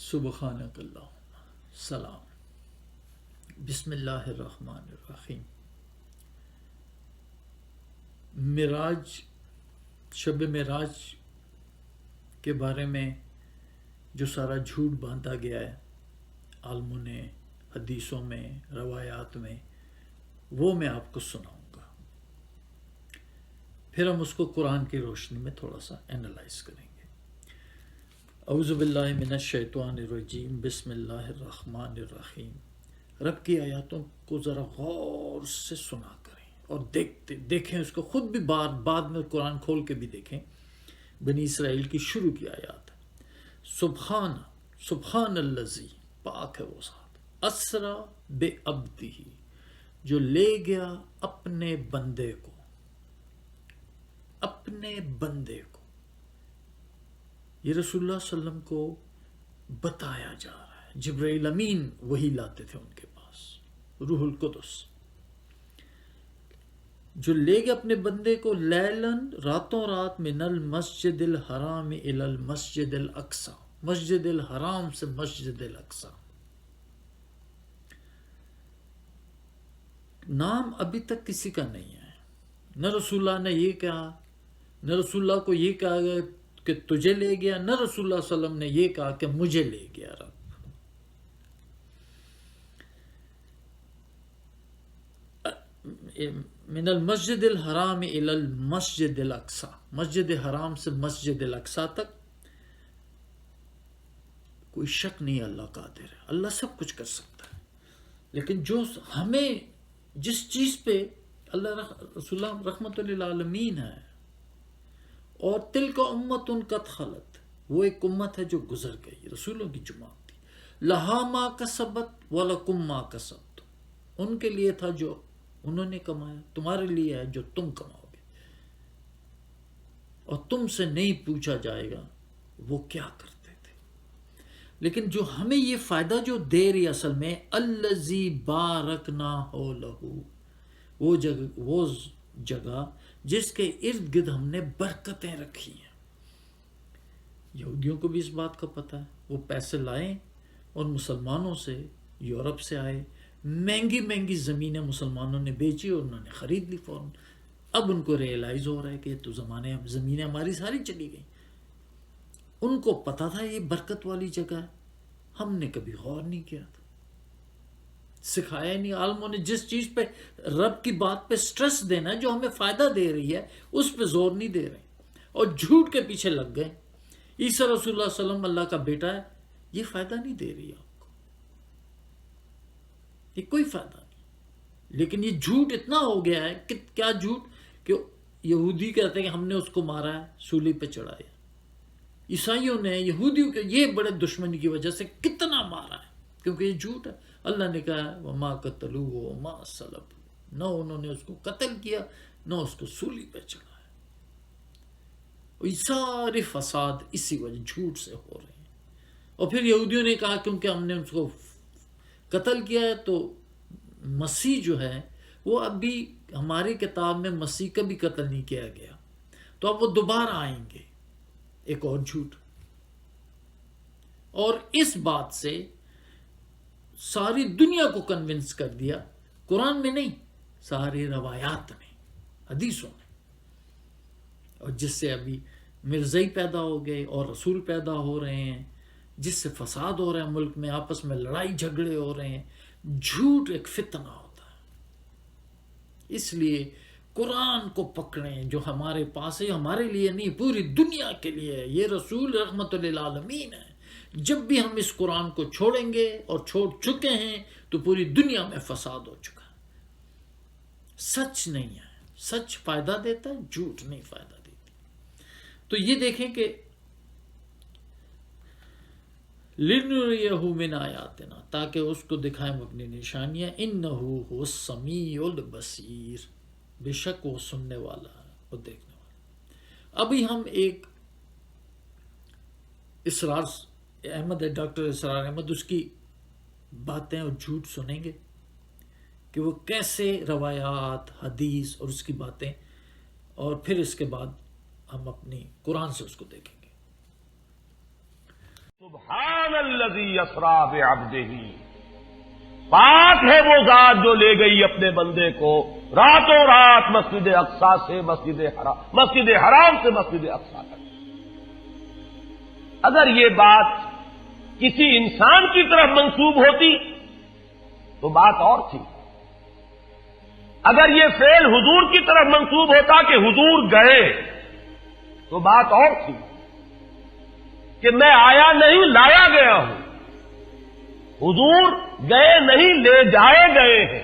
سبحانک اللہم سلام۔ بسم اللہ الرحمن الرحیم۔ معراج، شب معراج کے بارے میں جو سارا جھوٹ باندھا گیا ہے عالموں نے، حدیثوں میں، روایات میں، وہ میں آپ کو سناؤں گا، پھر ہم اس کو قرآن کی روشنی میں تھوڑا سا اینالائز کریں گے۔ اعوذ باللہ من الشیطان الرجیم، بسم اللہ الرحمن الرحیم۔ رب کی آیاتوں کو ذرا غور سے سنا کریں اور دیکھیں اس کو، خود بھی بعد میں قرآن کھول کے بھی دیکھیں۔ بنی اسرائیل کی شروع کی آیات ہے۔ سبحان الذی، پاک ہے وہ ذات، اسرا بے عبدہ، جو لے گیا اپنے بندے کو، اپنے بندے کو۔ یہ رسول اللہ صلی اللہ علیہ وسلم کو بتایا جا رہا ہے۔ جبرائیل امین وہی لاتے تھے ان کے پاس، روح القدس، جو لے گئے اپنے بندے کو لیلن، راتوں رات، من المسجد الحرام الی المسجد الاقصی، مسجد الحرام سے مسجد الاقصی۔ نام ابھی تک کسی کا نہیں ہے، نہ رسول اللہ نے یہ کہا، نہ رسول اللہ کو یہ کہا گیا کہ تجھے لے گیا، نہ رسول اللہ صلی اللہ علیہ وسلم نے یہ کہا کہ مجھے لے گیا رب۔ من المسجد الحرام الی المسجد الاقصی، مسجد حرام سے مسجد الاقصی تک۔ کوئی شک نہیں اللہ قادر ہے، اللہ سب کچھ کر سکتا ہے، لیکن جو ہمیں جس چیز پہ اللہ رسول اللہ رحمت للعالمین ہے، اور تلک امت قد خلت، وہ ایک امت ہے جو گزر گئی، رسولوں کی جماعت تھی۔ لہا ما کسبت ولکم ما کسبتم، ان کے لیے تھا جو انہوں نے کمایا، تمہارے لیے ہے جو تم کماؤ گے، اور تم سے نہیں پوچھا جائے گا وہ کیا کرتے تھے۔ لیکن جو ہمیں یہ فائدہ جو دے رہی اصل میں، الذی بارکنا حولہ، وہ جگہ جس کے ارد گرد ہم نے برکتیں رکھی ہیں۔ یہودیوں کو بھی اس بات کا پتہ ہے، وہ پیسے لائیں اور مسلمانوں سے، یورپ سے آئے، مہنگی مہنگی زمینیں مسلمانوں نے بیچی اور انہوں نے خرید لی فوراً۔ اب ان کو ریئلائز ہو رہا ہے کہ تو زمینیں ہماری ساری چلی گئیں۔ ان کو پتہ تھا یہ برکت والی جگہ ہے، ہم نے کبھی غور نہیں کیا تھا، سکھایا نہیں۔ عالموں نے جس چیز پہ رب کی بات پہ سٹریس دینا ہے، جو ہمیں فائدہ دے رہی ہے، اس پہ زور نہیں دے رہے، اور جھوٹ کے پیچھے لگ گئے۔ عیسیٰ رسول اللہ صلی اللہ علیہ وسلم اللہ کا بیٹا ہے، یہ فائدہ نہیں دے رہی آپ کو، یہ کوئی فائدہ نہیں۔ لیکن یہ جھوٹ اتنا ہو گیا ہے کہ کیا جھوٹ، کہ یہودی کہتے ہیں کہ ہم نے اس کو مارا ہے، سولی پہ چڑھایا۔ عیسائیوں نے یہودیوں کے یہ بڑے دشمنی کی وجہ سے کتنا مارا ہے، کیونکہ یہ جھوٹ ہے۔ اللہ نے کہا وما قتلوہ وما صلبوہ، نہ انہوں نے اس کو قتل کیا، نہ اس کو سولی پہ چڑھایا۔ اور یہ سارے فساد اسی وجہ جھوٹ سے ہو رہے ہیں۔ اور پھر یہودیوں نے کہا کیونکہ ہم نے اس کو قتل کیا ہے تو مسیح جو ہے وہ ابھی ہماری کتاب میں مسیح کا بھی قتل نہیں کیا گیا، تو اب وہ دوبارہ آئیں گے، ایک اور جھوٹ۔ اور اس بات سے ساری دنیا کو کنونس کر دیا، قرآن میں نہیں، ساری روایات میں، حدیثوں میں۔ اور جس سے ابھی مرزائی پیدا ہو گئے اور رسول پیدا ہو رہے ہیں، جس سے فساد ہو رہا ہے ملک میں، آپس میں لڑائی جھگڑے ہو رہے ہیں۔ جھوٹ ایک فتنہ ہوتا ہے، اس لیے قرآن کو پکڑیں جو ہمارے پاس ہے، ہمارے لیے نہیں، پوری دنیا کے لیے ہے۔ یہ رسول رحمت للعالمین ہے۔ جب بھی ہم اس قرآن کو چھوڑیں گے، اور چھوڑ چکے ہیں، تو پوری دنیا میں فساد ہو چکا ہے۔ سچ نہیں ہے، سچ فائدہ دیتا ہے، جھوٹ نہیں فائدہ دیتی۔ تو یہ دیکھیں کہ لِنُرِيَهُ مِنْ آیاتنا، تاکہ اس کو دکھائیں اپنی نشانیاں۔ إِنَّهُ هُوَ السَّمِيعُ الْبَصِيرُ، بے شک وہ سننے والا ہے اور دیکھنے والا۔ ابھی ہم ایک اسرار احمد ہے، ڈاکٹر اسرار احمد، اس کی باتیں اور جھوٹ سنیں گے کہ وہ کیسے روایات، حدیث اور اس کی باتیں، اور پھر اس کے بعد ہم اپنی قرآن سے اس کو دیکھیں گے۔ سبحان الذی اسری بعبدہ، پاک ہے وہ ذات جو لے گئی اپنے بندے کو راتوں رات مسجد اقصی سے مسجد حرام سے مسجد اقصی تک۔ اگر یہ بات کسی انسان کی طرف منسوب ہوتی تو بات اور تھی، اگر یہ فعل حضور کی طرف منسوب ہوتا کہ حضور گئے تو بات اور تھی کہ میں آیا نہیں لایا گیا ہوں، حضور گئے نہیں لے جائے گئے ہیں،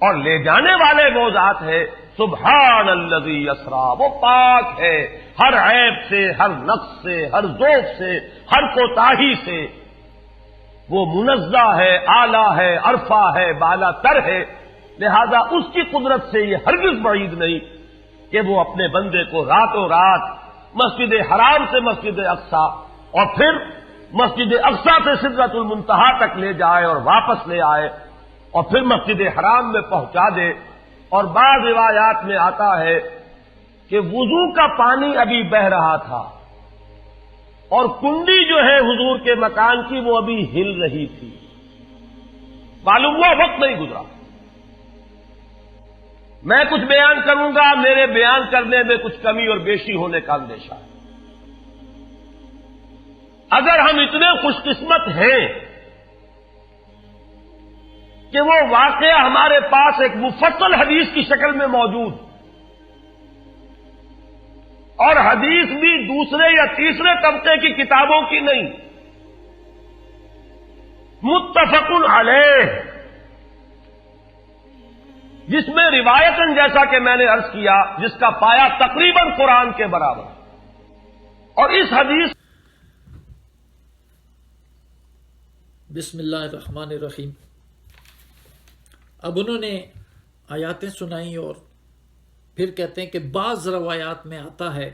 اور لے جانے والے وہ ذات ہے سبحان الذی اسری، وہ پاک ہے ہر عیب سے، ہر نقص سے، ہر ذوق سے، ہر کوتاہی سے، وہ منزہ ہے، اعلیٰ ہے، عرفہ ہے، بالا تر ہے، لہذا اس کی قدرت سے یہ ہرگز بعید نہیں کہ وہ اپنے بندے کو راتوں رات مسجد حرام سے مسجد اقصی اور پھر مسجد اقصی سے سدرۃ المنتہا تک لے جائے اور واپس لے آئے اور پھر مسجد حرام میں پہنچا دے۔ اور بعض روایات میں آتا ہے کہ وضو کا پانی ابھی بہ رہا تھا اور کنڈی جو ہے حضور کے مکان کی وہ ابھی ہل رہی تھی، معلوم ہوا وقت نہیں گزرا۔ میں کچھ بیان کروں گا، میرے بیان کرنے میں کچھ کمی اور بیشی ہونے کا اندیشہ ہے۔ اگر ہم اتنے خوش قسمت ہیں کہ وہ واقعہ ہمارے پاس ایک مفصل حدیث کی شکل میں موجود، اور حدیث بھی دوسرے یا تیسرے طبقے کی کتابوں کی نہیں، متفق علیہ، جس میں روایتاً جیسا کہ میں نے عرض کیا جس کا پایا تقریباً قرآن کے برابر، اور اس حدیث بسم اللہ الرحمن الرحیم۔ اب انہوں نے آیاتیں سنائی اور پھر کہتے ہیں کہ بعض روایات میں آتا ہے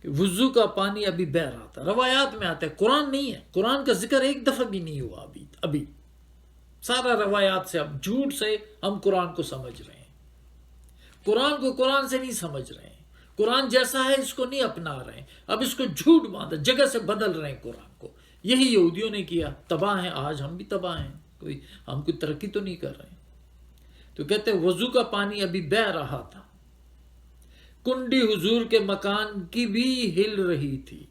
کہ وضو کا پانی ابھی بہ رہا تھا، روایات میں آتا ہے، قرآن نہیں ہے، قرآن کا ذکر ایک دفعہ بھی نہیں ہوا ابھی سارا روایات سے، اب جھوٹ سے ہم قرآن کو سمجھ رہے ہیں، قرآن کو قرآن سے نہیں سمجھ رہے ہیں، قرآن جیسا ہے اس کو نہیں اپنا رہے ہیں، اب اس کو جھوٹ باندھا، جگہ سے بدل رہے ہیں قرآن کو۔ یہی یہودیوں نے کیا، تباہ ہیں، آج ہم بھی تباہ ہیں، ہم کوئی ترقی تو نہیں کر رہے ہیں۔ تو کہتے ہیں وضو کا پانی ابھی بہ رہا تھا، کنڈی حضور کے مکان کی بھی ہل رہی تھی،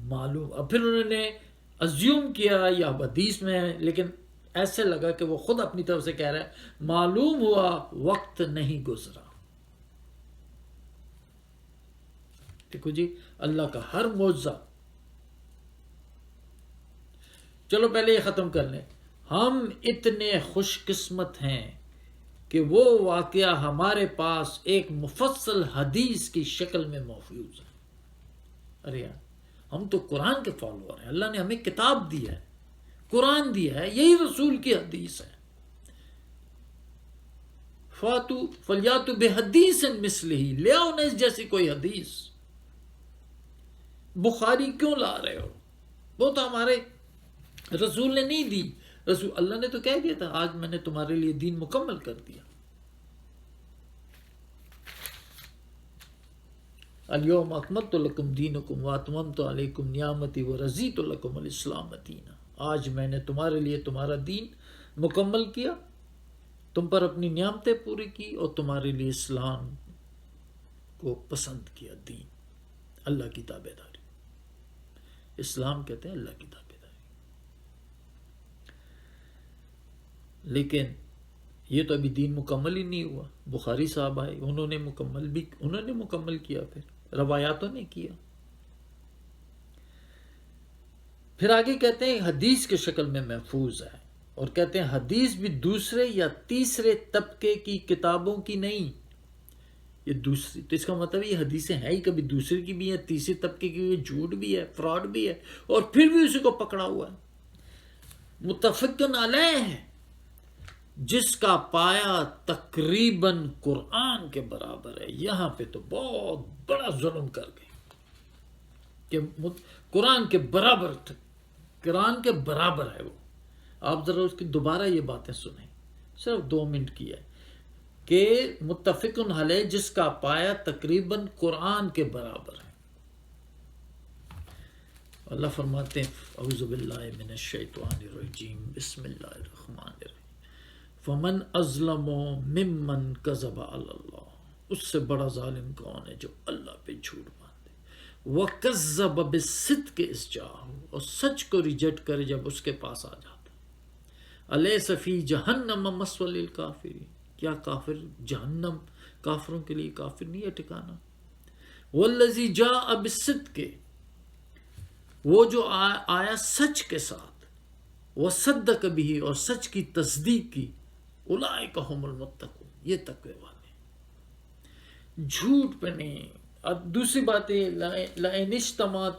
معلوم۔ اب پھر انہوں نے ازیوم کیا یا حدیث میں ہے، لیکن ایسے لگا کہ وہ خود اپنی طرف سے کہہ رہا ہے معلوم ہوا وقت نہیں گزرا۔ دیکھو جی، اللہ کا ہر معجزہ۔ چلو پہلے یہ ختم کر لیں، ہم اتنے خوش قسمت ہیں کہ وہ واقعہ ہمارے پاس ایک مفصل حدیث کی شکل میں محفوظ ہے۔ ارے یار، ہم تو قرآن کے فالوور ہیں، اللہ نے ہمیں کتاب دی ہے، قرآن دیا ہے، یہی رسول کی حدیث ہے۔ فاتو فلیاتو بحدیث مثلہ، لے آؤ نا اس جیسی کوئی حدیث۔ بخاری کیوں لا رہے ہو؟ وہ تو ہمارے رسول نے نہیں دی، رسول اللہ نے تو کہہ دیا تھا آج میں نے تمہارے لیے دین مکمل کر دیا۔ الیوم اکملت لکم دینکم واتممت علیکم نعمتی ورضیت لکم الاسلام دینا، آج میں نے تمہارے لیے تمہارا دین مکمل کیا، تم پر اپنی نعمتیں پوری کی اور تمہارے لیے اسلام کو پسند کیا، دین، اللہ کی تابع داری۔ اسلام کہتے ہیں اللہ کی تابع داری۔ لیکن یہ تو ابھی دین مکمل ہی نہیں ہوا۔ بخاری صاحب آئے، انہوں نے مکمل کیا، پھر روایاتوں نے کیا۔ پھر آگے کہتے ہیں حدیث کے شکل میں محفوظ ہے، اور کہتے ہیں حدیث بھی دوسرے یا تیسرے طبقے کی کتابوں کی نہیں، یہ دوسری، تو اس کا مطلب یہ حدیثیں ہیں ہی کبھی دوسرے کی بھی ہیں، تیسرے طبقے کی بھی، جھوٹ بھی ہے، فراڈ بھی ہے، اور پھر بھی اسی کو پکڑا ہوا ہے۔ متفقن علیہ ہے، جس کا پایا تقریباً قرآن کے برابر ہے۔ یہاں پہ تو بہت بڑا ظلم کر گئے کہ قرآن کے برابر تھے، قرآن کے برابر ہے وہ۔ آپ ذرا اس کی دوبارہ یہ باتیں سنیں، صرف 2 منٹ کی ہے کہ متفقن علیہ جس کا پایا تقریباً قرآن کے برابر ہے۔ اللہ فرماتے ہیں اعوذ باللہ من الشیطان الرجیم بسم اللہ الرحمن الرحیم فمن اظلم ممن کذب علی اللہ، اس سے بڑا ظالم کون ہے جو اللہ پہ جھوٹ باندھے، وکذب بالصدق اذ جاءہ، اور سچ کو ریجیکٹ کرے جب اس کے پاس آ جاتا ہے، الیس فی جہنم مثوی للکافرین، کیا کافر جہنم کافروں کے لیے کافر نہیں ہے ٹھکانہ، والذی جاء بالصدق، وہ جو آیا سچ کے ساتھ، وصدق بھی، اور سچ کی تصدیق کی، اولئک هم المتقون، یہ تقوی والے، جھوٹ پہ نہیں۔ اب دوسری بات ہے لئن اجتمعت،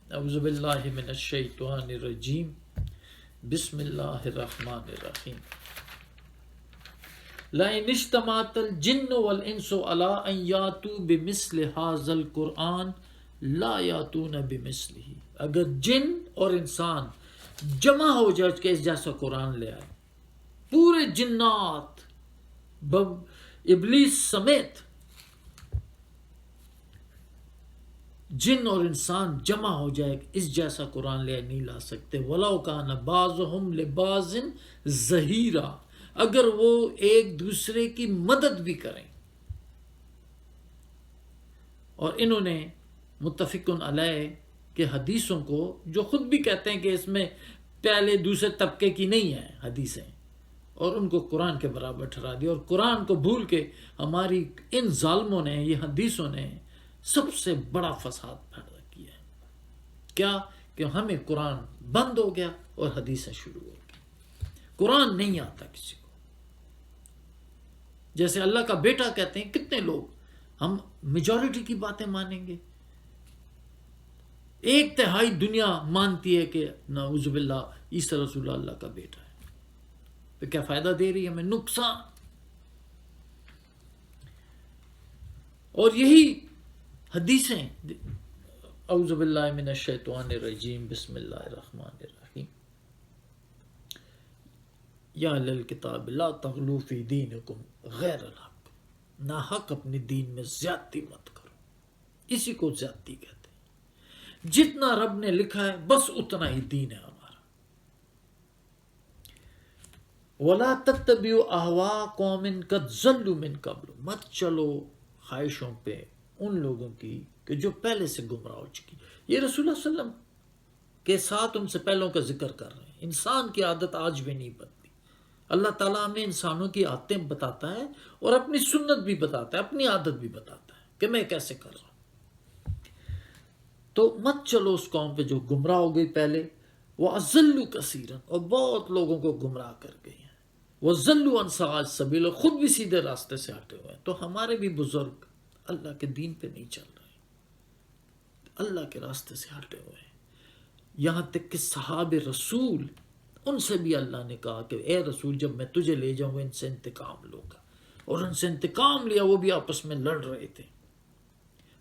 اعوذ باللہ من الشیطان الرجیم بسم اللہ الرحمن الرحیم، لئن اجتمعت الجن والانس علی ان یاتوا بمثل ھذا القرآن لا یاتون بمثلہ، اگر جن اور انسان جمع ہو جائے کہ اس جیسا قرآن لے آئے، پورے جنات ابلیس سمیت جن اور انسان جمع ہو جائے کہ اس جیسا قرآن لے نہیں لا سکتے، وَلَوْ كَانَ بَعْضُهُمْ لِبَعْضٍ ظَهِيرًا، اگر وہ ایک دوسرے کی مدد بھی کریں۔ اور انہوں نے متفقن علیہ کہ حدیثوں کو، جو خود بھی کہتے ہیں کہ اس میں پہلے دوسرے طبقے کی نہیں ہیں حدیثیں، اور ان کو قرآن کے برابر ٹھہرا دیا، اور قرآن کو بھول کے ہماری ان ظالموں نے، یہ حدیثوں نے سب سے بڑا فساد پیدا کیا ہے۔ کیا کہ ہمیں قرآن بند ہو گیا اور حدیثیں شروع ہو گئی، قرآن نہیں آتا کسی کو۔ جیسے اللہ کا بیٹا کہتے ہیں، کتنے لوگ، ہم میجورٹی کی باتیں مانیں گے، ایک تہائی دنیا مانتی ہے کہ نعوذ باللہ عیسیٰ رسول اللہ کا بیٹا ہے، تو کیا فائدہ دے رہی ہے ہمیں؟ نقصان۔ اور یہی حدیثیں، اعوذ باللہ من الشیطان الرجیم بسم اللہ الرحمن الرحیم، یا اہل الکتاب لا تغلوا فی دینکم غیر الحق، ناحق اپنے دین میں زیادتی مت کرو، اسی کو زیادتی کہتے ہیں۔ جتنا رب نے لکھا ہے بس اتنا ہی دین ہے ہمارا۔ وَلَا تَتَّبِعُوا أَهْوَاءَ قَوْمٍ قَدْ ضَلُّوا مِن قَبْلُ، مت چلو خواہشوں پہ ان لوگوں کی کہ جو پہلے سے گمراہ ہو چکی۔ یہ رسول اللہ صلی اللہ علیہ وسلم کے ساتھ ان سے پہلوں کا ذکر کر رہے ہیں۔ انسان کی عادت آج بھی نہیں بدلی، اللہ تعالیٰ ہمیں انسانوں کی عادتیں بتاتا ہے اور اپنی سنت بھی بتاتا ہے، اپنی عادت بھی بتاتا ہے کہ میں کیسے کر رہا ہوں۔ تو مت چلو اس قوم پہ جو گمراہ ہو گئی پہلے، وَأَضَلُّوا كَثِيرًا، اور بہت لوگوں کو گمراہ کر گئی ہیں، وَضَلُّوا عَنْ سَوَاءِ السَّبِيلِ، اور خود بھی سیدھے راستے سے ہٹے ہوئے ہیں۔ تو ہمارے بھی بزرگ اللہ کے دین پہ نہیں چل رہے، اللہ کے راستے سے ہٹے ہوئے ہیں، یہاں تک کہ صحابہ رسول، ان سے بھی اللہ نے کہا کہ اے رسول جب میں تجھے لے جاؤں گا ان سے انتقام لوں گا، اور ان سے انتقام لیا، وہ بھی آپس میں لڑ رہے تھے۔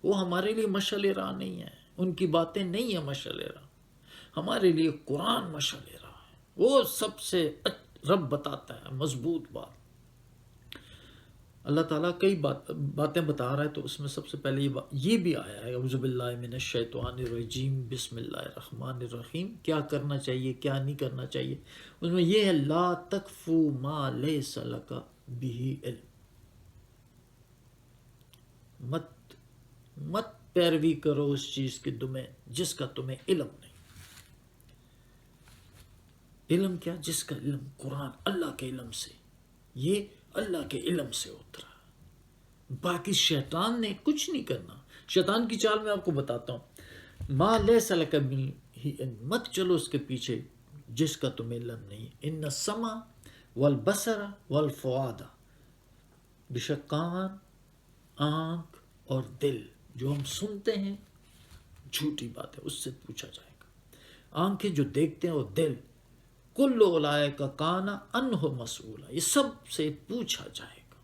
وہ ہمارے لیے مشعل راہ نہیں ہے، ان کی باتیں نہیں ہیں مشعل راہ، ہمارے لیے قرآن مشعل راہ ہے، وہ سب سے رب بتاتا ہے مضبوط بات۔ اللہ تعالیٰ کئی باتیں بتا رہا ہے، تو اس میں سب سے پہلے یہ بھی آیا ہے اعوذ باللہ من الشیطان الرجیم بسم اللہ الرحمن الرحیم، کیا کرنا چاہیے کیا نہیں کرنا چاہیے۔ اس میں یہ ہے لا تکفو ما لیس لک بہ علم، مت پیروی کرو اس چیز کی تمہیں جس کا تمہیں علم نہیں۔ علم کیا؟ جس کا علم قرآن اللہ کے علم سے، یہ اللہ کے علم سے اترا، باقی شیطان نے کچھ نہیں کرنا۔ شیطان کی چال میں آپ کو بتاتا ہوں، ما لیس لک بہ، مت چلو اس کے پیچھے جس کا تمہیں علم نہیں۔ ان السمع والبصر والفؤاد، بے شک کان، آنکھ اور دل، جو ہم سنتے ہیں جھوٹی بات ہے، اس سے پوچھا جائے گا۔ آنکھیں جو دیکھتے ہیں اور دل، کل اولئک کان عنہ مسئولا، یہ سب سے پوچھا جائے گا۔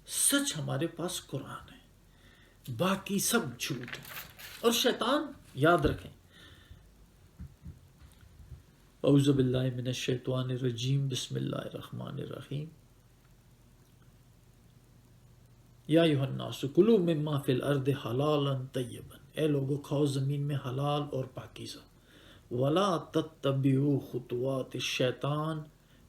سچ ہمارے پاس قرآن ہے، باقی سب جھوٹ ہے۔ اور شیطان، یاد رکھیں، اعوذ باللہ من الشیطان الرجیم بسم اللہ الرحمن الرحیم، یا ایھا الناس کلوا مما فی الارض حلالا طیبا، اے لوگو کھاؤ زمین میں حلال اور پاکیزہ، ولا تتبعوا خطوات الشیطان،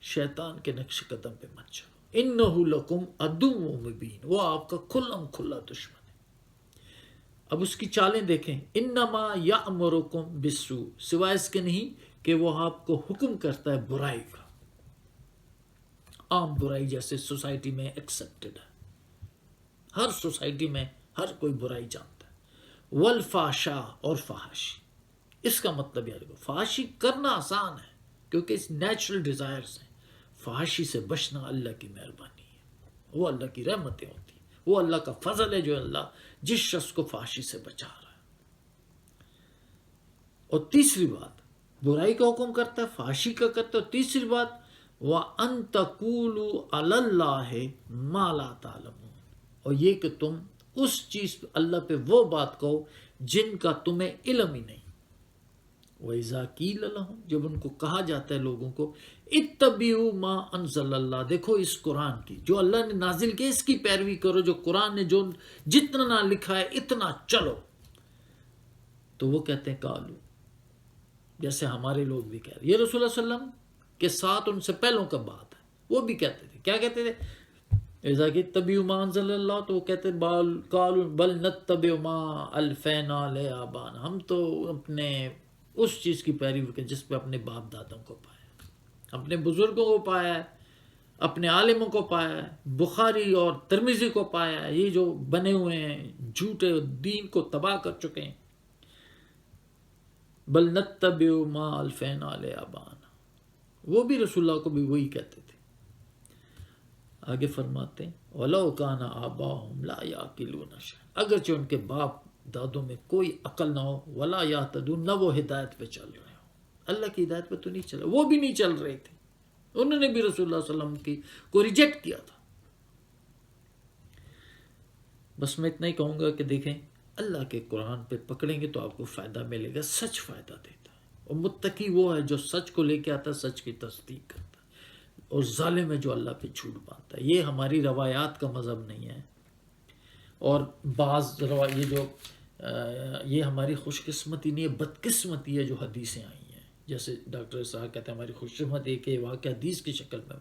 شیطان کے نقش قدم پہ مت چلو، انہ لکم عدو مبین، وہ آپ کا کھلم کھلا دشمن ہے۔ اب اس کی چالیں دیکھیں، انما یامرکم بالسوء، سوائے اس کے نہیں کہ وہ آپ کو حکم کرتا ہے برائی کا، عام برائی جیسے سوسائٹی میں ایکسیپٹڈ ہے، ہر سوسائٹی میں ہر کوئی برائی جانتا ہے، والفحشاء، اور فحاشی۔ اس کا مطلب یہ دیکھو، فحاشی کرنا آسان ہے کیونکہ اس نیچرل ڈیزائرز ہیں، فحاشی سے بچنا اللہ کی مہربانی ہے، وہ اللہ کی رحمتیں ہوتی ہیں، وہ اللہ کا فضل ہے جو اللہ جس شخص کو فحاشی سے بچا رہا ہے۔ اور تیسری بات، برائی کا حکم کرتا ہے، فحاشی کا کرتا ہے، اور تیسری بات وَأَن تَقُولُوا عَلَى اللَّهِ مَا لَا تَعْلَمُونَ، اور یہ کہ تم اس چیز پہ اللہ پہ وہ بات کہو جن کا تمہیں علم ہی نہیں۔ وَإِذَا قِيلَ لَهُمْ، جب ان کو کہا جاتا ہے لوگوں کو، اتبعوا ما انزل اللہ، دیکھو اس قرآن کی جو اللہ نے نازل کی اس کی پیروی کرو، جو قرآن نے جو جتنا لکھا ہے اتنا چلو، تو وہ کہتے ہیں قالو، جیسے ہمارے لوگ بھی کہہ رہے، یہ رسول اللہ صلی اللہ علیہ وسلم کے ساتھ ان سے پہلوں کا بات ہے، وہ بھی کہتے تھے، کیا کہتے تھے؟ اذا کہ اتبعوا ما انزل اللہ، تو وہ کہتے قالوا بل نتبع ما الفینا علی آبانا، ہم تو اپنے اس چیز کی پیروی کریں جس پہ اپنے باپ دادوں کو پایا، اپنے بزرگوں کو پایا ہے، اپنے عالموں کو پایا ہے، بخاری اور ترمذی کو پایا ہے، یہ جو بنے ہوئے ہیں جھوٹے دین کو تباہ کر چکے ہیں، بل نتبع ما الفینا علی آبانا، وہ بھی رسول اللہ کو بھی وہی کہتے تھے۔ آگے فرماتے ہیں وَلَوْ كَانَ آبَاؤُهُمْ لَا يَعْقِلُونَ شَيْئًا، اگرچہ ان کے باپ دادوں میں کوئی عقل نہ ہو، وَلَا يَهْتَدُونَ، نہ وہ ہدایت پہ چل رہے ہوں، اللہ کی ہدایت پہ تو نہیں چل رہے، وہ بھی نہیں چل رہے تھے، انہوں نے بھی رسول اللہ صلی اللہ علیہ وسلم کو ریجیکٹ کیا تھا۔ بس میں اتنا ہی کہوں گا کہ دیکھیں، اللہ کے قرآن پہ پکڑیں گے تو آپ کو فائدہ ملے گا، سچ فائدہ دیتا ہے، اور متقی وہ ہے جو سچ کو لے کے آتا ہے، سچ کی تصدیق کرتا ہے، اور ظالم ہے جو اللہ پہ جھوٹ باندھتا ہے۔ یہ ہماری روایات کا مذہب نہیں ہے، اور بعض یہ ہماری خوش قسمتی نہیں ہے، بدقسمتی ہے جو حدیثیں آئی ہیں، جیسے ڈاکٹر صاحب کہتے ہیں ہماری خوش قسمتی ہے کہ یہ واقعہ حدیث کی شکل میں،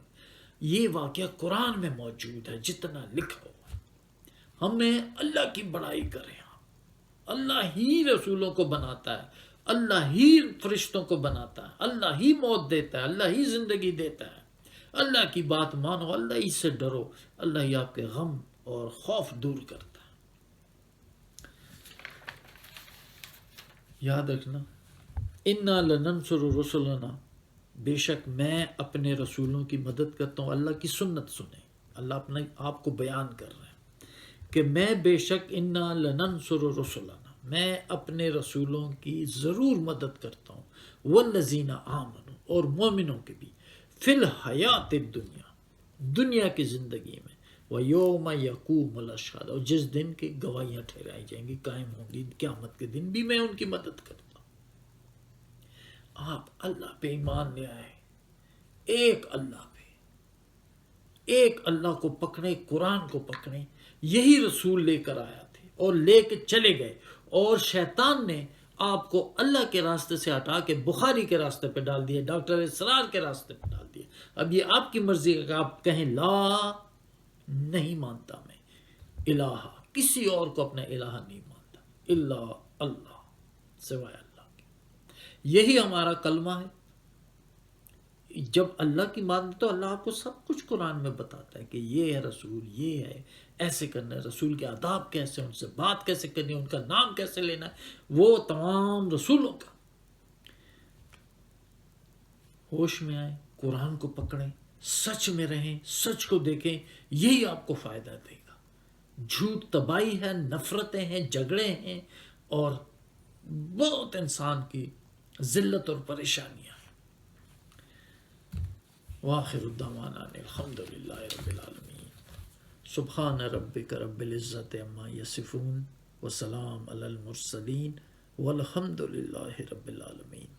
یہ واقعہ قرآن میں موجود ہے، جتنا لکھا ہوا ہے، ہمیں اللہ کی بڑائی کریں، اللہ ہی رسولوں کو بناتا ہے، اللہ ہی فرشتوں کو بناتا ہے، اللہ ہی موت دیتا ہے، اللہ ہی زندگی دیتا ہے، اللہ کی بات مانو، اللہ ہی سے ڈرو، اللہ ہی آپ کے غم اور خوف دور کرتا ہے۔ یاد رکھنا، اِنَّا لَنَنْصُرُ رُسُلَنَا، بے شک میں اپنے رسولوں کی مدد کرتا ہوں۔ اللہ کی سنت سنیں، اللہ اپنے آپ کو بیان کر رہے ہیں کہ میں بے شک اِنَّا لَنَنْصُرُ رُسُلَنَا، میں اپنے رسولوں کی ضرور مدد کرتا ہوں، وَالَّذِينَ آمَنُوا، اور مومنوں کی بھی، فِي الْحَيَاةِ الدُّنْيَا، دنیا کی زندگی میں، وَيَوْمَ يَقُومُ الْأَشْهَادُ، اور جس دن کی گواہیاں ٹھہرائی جائیں گی، قائم ہوں گی، قیامت کے دن بھی میں ان کی مدد کرتا ہوں۔ آپ اللہ پہ ایمان لے آئے، ایک اللہ پہ، ایک اللہ کو پکڑیں، قرآن کو پکڑیں، یہی رسول لے کر آیا تھے اور لے کے چلے گئے، اور شیطان نے آپ کو اللہ کے راستے سے ہٹا کے بخاری کے راستے پہ ڈال دیا، ڈاکٹر اسرار کے راستے پہ ڈال دیا۔ اب یہ آپ کی مرضی ہے کہ آپ کہیں لا نہیں مانتا میں الہ، کسی اور کو اپنا الہ نہیں مانتا، الا اللہ، سوائے اللہ کے، یہی ہمارا کلمہ ہے۔ جب اللہ کی مانتے تو اللہ آپ کو سب کچھ قرآن میں بتاتا ہے کہ یہ ہے رسول، یہ ہے، ایسے کرنا ہے، رسول کے آداب کیسے، ان سے بات کیسے کرنی ہے، ان کا نام کیسے لینا ہے، وہ تمام رسولوں کا۔ ہوش میں آئیں، قرآن کو پکڑیں، سچ میں رہیں، سچ کو دیکھیں، یہی آپ کو فائدہ دے گا۔ جھوٹ تباہی ہے، نفرتیں ہیں، جھگڑے ہیں، اور بہت انسان کی ذلت اور پریشانیاں ہیں۔ وآخر الدعوانا الحمد للہ رب العالمین، سبحان ربک رب العزت عما یصفون، وسلام علی المرسلین، والحمد للہ رب العالمین۔